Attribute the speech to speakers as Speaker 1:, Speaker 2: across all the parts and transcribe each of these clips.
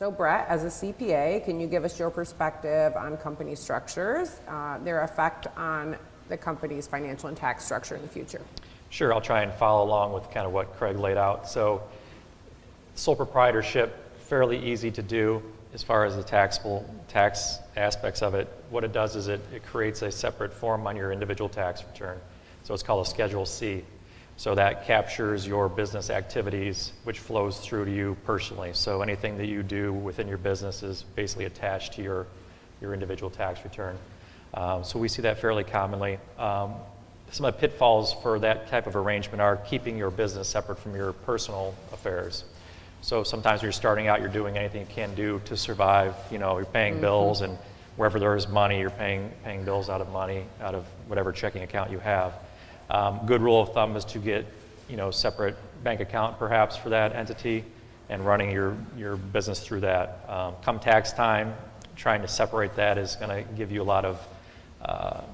Speaker 1: So Bret, as a CPA, can you give us your perspective on company structures, their effect on the company's financial and tax structure in the future?
Speaker 2: Sure, I'll try and follow along with kind of what Craig laid out. So sole proprietorship, fairly easy to do as far as the tax aspects of it. What it does is it creates a separate form on your individual tax return. So it's called a Schedule C. So that captures your business activities, which flows through to you personally. So anything that you do within your business is basically attached to your individual tax return. So we see that fairly commonly. Some of the pitfalls for that type of arrangement are keeping your business separate from your personal affairs. So sometimes when you're starting out, you're doing anything you can do to survive. You know, you're paying bills, and wherever there is money, you're paying bills out of whatever checking account you have. Good rule of thumb is to get, separate bank account perhaps for that entity and running your business through that. Come tax time, trying to separate that is going to give you a lot of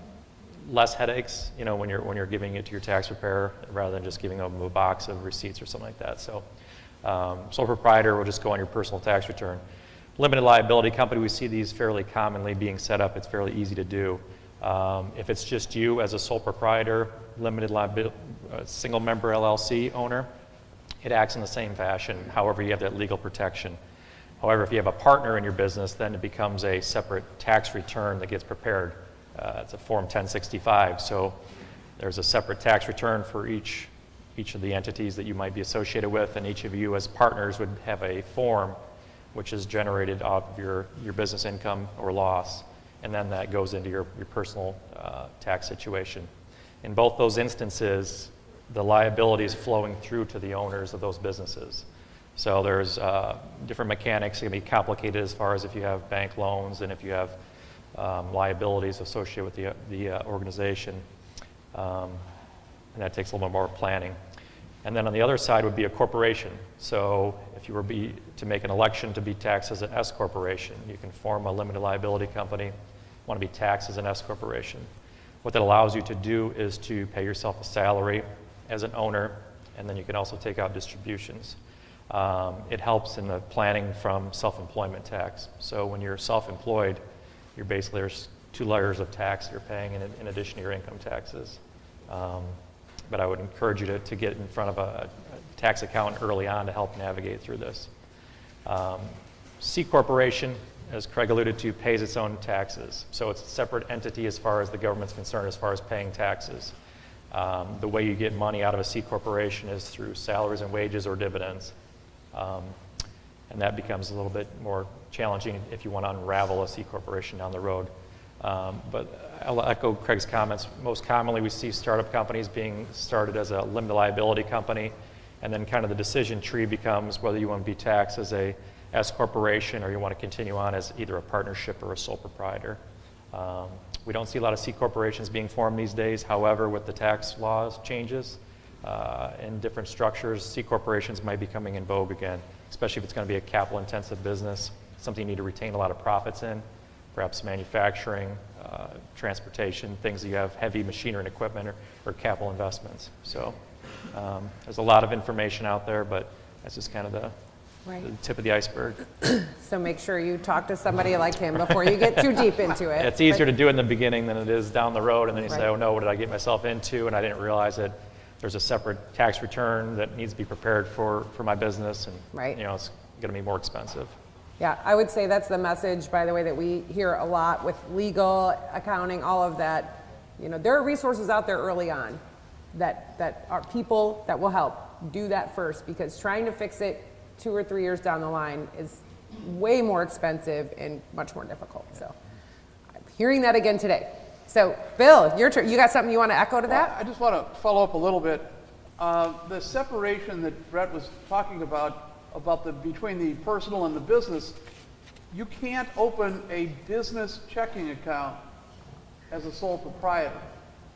Speaker 2: less headaches, when you're giving it to your tax preparer rather than just giving them a box of receipts or something like that. So sole proprietor will just go on your personal tax return. Limited liability company, we see these fairly commonly being set up. It's fairly easy to do. If it's just you as a sole proprietor, limited liability, single member LLC owner, it acts in the same fashion. However, you have that legal protection. However, if you have a partner in your business, then it becomes a separate tax return that gets prepared. It's a Form 1065. So there's a separate tax return for each of the entities that you might be associated with, and each of you as partners would have a form which is generated off of your business income or loss, and then that goes into your personal tax situation. In both those instances, the liability is flowing through to the owners of those businesses. So there's different mechanics. It can be complicated as far as if you have bank loans and if you have liabilities associated with the organization. And that takes a little bit more planning. And then on the other side would be a corporation. So if you were to make an election to be taxed as an S corporation, you can form a limited liability company, want to be taxed as an S corporation. What that allows you to do is to pay yourself a salary as an owner, and then you can also take out distributions. It helps in the planning from self-employment tax. So when you're self-employed, you're basically, there's 2 layers of tax you're paying in addition to your income taxes. But I would encourage you to get in front of a tax accountant early on to help navigate through this. C corporation, as Craig alluded to, pays its own taxes. So it's a separate entity as far as the government's concerned, as far as paying taxes. The way you get money out of a C corporation is through salaries and wages or dividends. And that becomes a little bit more challenging if you want to unravel a C corporation down the road. But I'll echo Craig's comments. Most commonly, we see startup companies being started as a limited liability company, and then kind of the decision tree becomes whether you want to be taxed as a S corporation or you want to continue on as either a partnership or a sole proprietor. We don't see a lot of C corporations being formed these days. However, with the tax laws changes in different structures, C corporations might be coming in vogue again, especially if it's going to be a capital-intensive business, something you need to retain a lot of profits in, perhaps manufacturing, transportation, things that you have heavy machinery and equipment or capital investments. So there's a lot of information out there, but that's just kind of the tip of the iceberg.
Speaker 1: So make sure you talk to somebody like him before you get too deep into it.
Speaker 2: It's easier to do in the beginning than it is down the road, and then you say, oh no, what did I get myself into? And I didn't realize that there's a separate tax return that needs to be prepared for my business, and it's going to be more expensive.
Speaker 1: Yeah, I would say that's the message, by the way, that we hear a lot with legal, accounting, all of that. There are resources out there early on that are people that will help. Do that first, because trying to fix it 2 or 3 years down the line is way more expensive and much more difficult. So I'm hearing that again today. So Bill, your turn. You got something you want to echo to that?
Speaker 3: I just want to follow up a little bit. The separation that Bret was talking about between the personal and the business, you can't open a business checking account as a sole proprietor.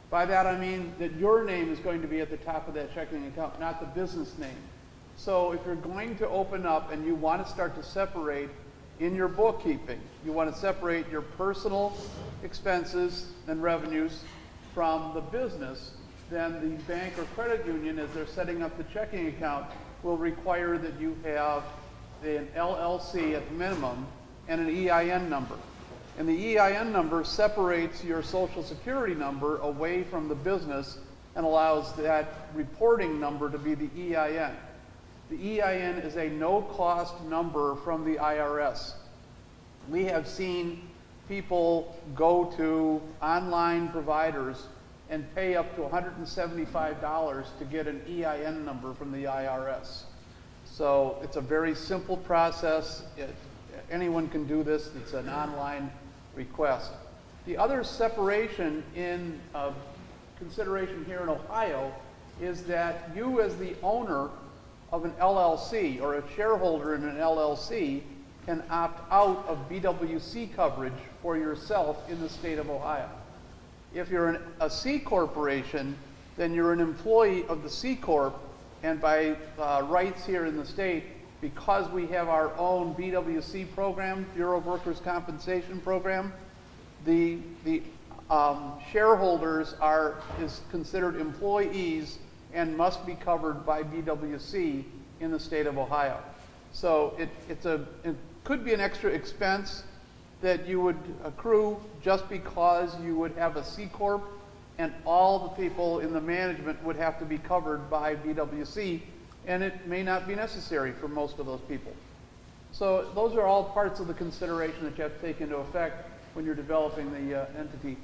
Speaker 3: By that I mean that your name is going to be at the top of that checking account, not the business name. So if you're going to open up and you want to start to separate in your bookkeeping, you want to separate your personal expenses and revenues from the business, then the bank or credit union, as they're setting up the checking account, will require that you have an LLC at the minimum, and an EIN number. And the EIN number separates your social security number away from the business and allows that reporting number to be the EIN. The EIN is a no-cost number from the IRS. We have seen people go to online providers and pay up to $175 to get an EIN number from the IRS. So it's a very simple process. Anyone can do this. It's an online request. The other separation in consideration here in Ohio is that you, as the owner of an LLC or a shareholder in an LLC, can opt out of BWC coverage for yourself in the state of Ohio. If you're a C corporation, then you're an employee of the C Corp, and by rights here in the state, because we have our own BWC program, Bureau of Workers' Compensation program, the shareholders is considered employees and must be covered by BWC in the state of Ohio. So it could be an extra expense that you would accrue just because you would have a C Corp and all the people in the management would have to be covered by BWC, and it may not be necessary for most of those people. So those are all parts of the consideration that you have to take into effect when you're developing the entity.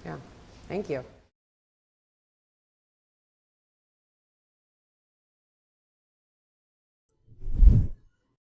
Speaker 1: Yeah, thank you.